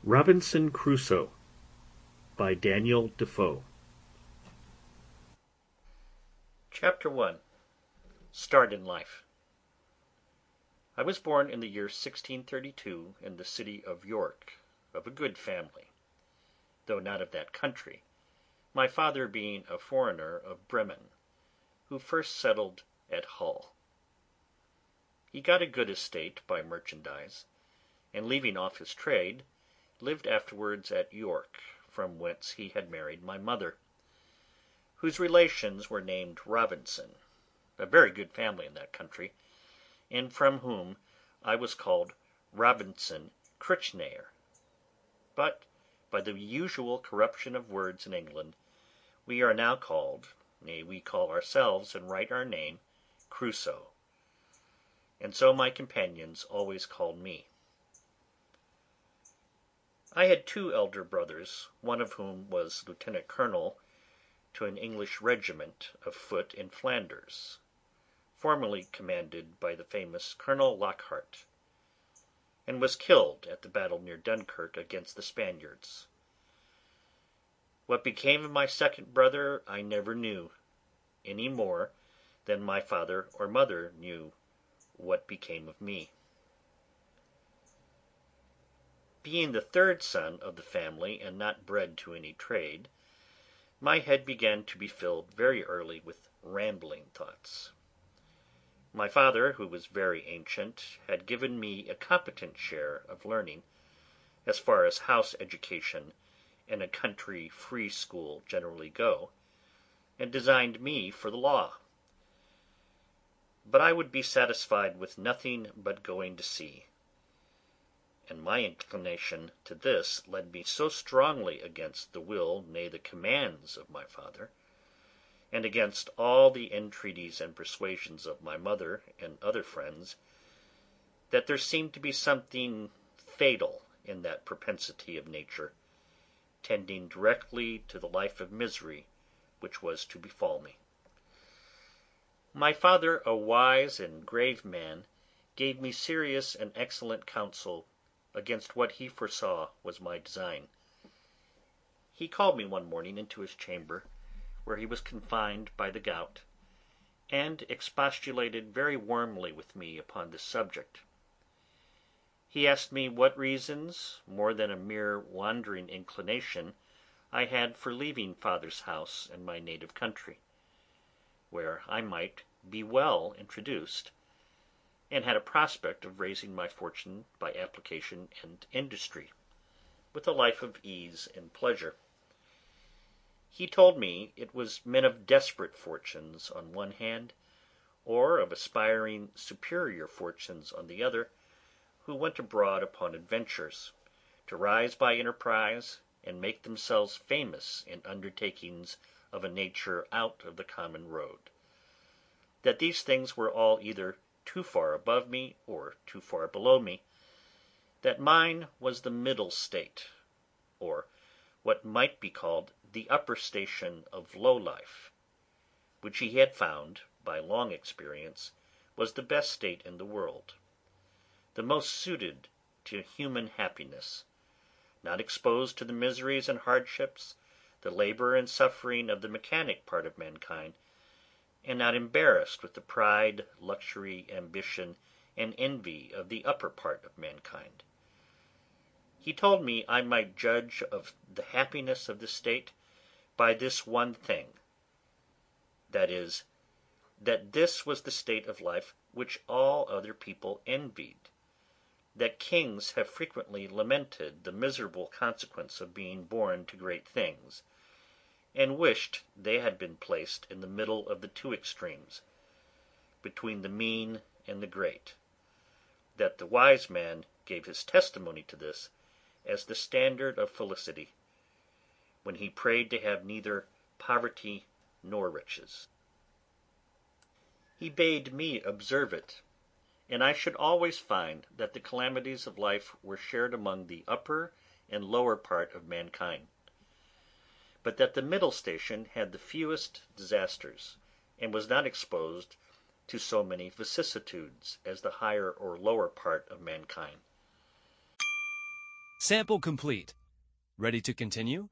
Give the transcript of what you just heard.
Robinson Crusoe by Daniel Defoe. Chapter 1. Start in Life. I was born in the year 1632 in the city of York, of a good family, though not of that country, my father being a foreigner of Bremen, who first settled at Hull. He got a good estate by merchandise, and leaving off his trade, lived afterwards at York, from whence he had married my mother, whose relations were named Robinson, a very good family in that country, and from whom I was called Robinson Cruchnaer. But, by the usual corruption of words in England, we are now called, nay, we call ourselves and write our name, Crusoe, and so my companions always called me. I had two elder brothers, one of whom was lieutenant colonel to an English regiment of foot in Flanders, formerly commanded by the famous Colonel Lockhart, and was killed at the battle near Dunkirk against the Spaniards. What became of my second brother I never knew, any more than my father or mother knew what became of me. Being the third son of the family and not bred to any trade, my head began to be filled very early with rambling thoughts. My father, who was very ancient, had given me a competent share of learning, as far as house education and a country free school generally go, and designed me for the law. But I would be satisfied with nothing but going to sea, and my inclination to this led me so strongly against the will, nay, the commands of my father, and against all the entreaties and persuasions of my mother and other friends, that there seemed to be something fatal in that propensity of nature, tending directly to the life of misery which was to befall me. My father, a wise and grave man, gave me serious and excellent counsel against what he foresaw was my design. He called me one morning into his chamber, where he was confined by the gout, and expostulated very warmly with me upon this subject. He asked me what reasons, more than a mere wandering inclination, I had for leaving father's house and my native country, where I might be well introduced, and had a prospect of raising my fortune by application and industry, with a life of ease and pleasure. He told me it was men of desperate fortunes on one hand, or of aspiring superior fortunes on the other, who went abroad upon adventures, to rise by enterprise, and make themselves famous in undertakings of a nature out of the common road. That these things were all either too far above me or too far below me, that mine was the middle state, or what might be called the upper station of low life, which he had found, by long experience, was the best state in the world, the most suited to human happiness, not exposed to the miseries and hardships, the labour and suffering of the mechanic part of mankind, and not embarrassed with the pride, luxury, ambition, and envy of the upper part of mankind. He told me I might judge of the happiness of the state by this one thing, that is, that this was the state of life which all other people envied, that kings have frequently lamented the miserable consequence of being born to great things, and wished they had been placed in the middle of the two extremes, between the mean and the great, that the wise man gave his testimony to this as the standard of felicity, when he prayed to have neither poverty nor riches. He bade me observe it, and I should always find that the calamities of life were shared among the upper and lower part of mankind, but that the middle station had the fewest disasters, and was not exposed to so many vicissitudes as the higher or lower part of mankind. Sample complete. Ready to continue?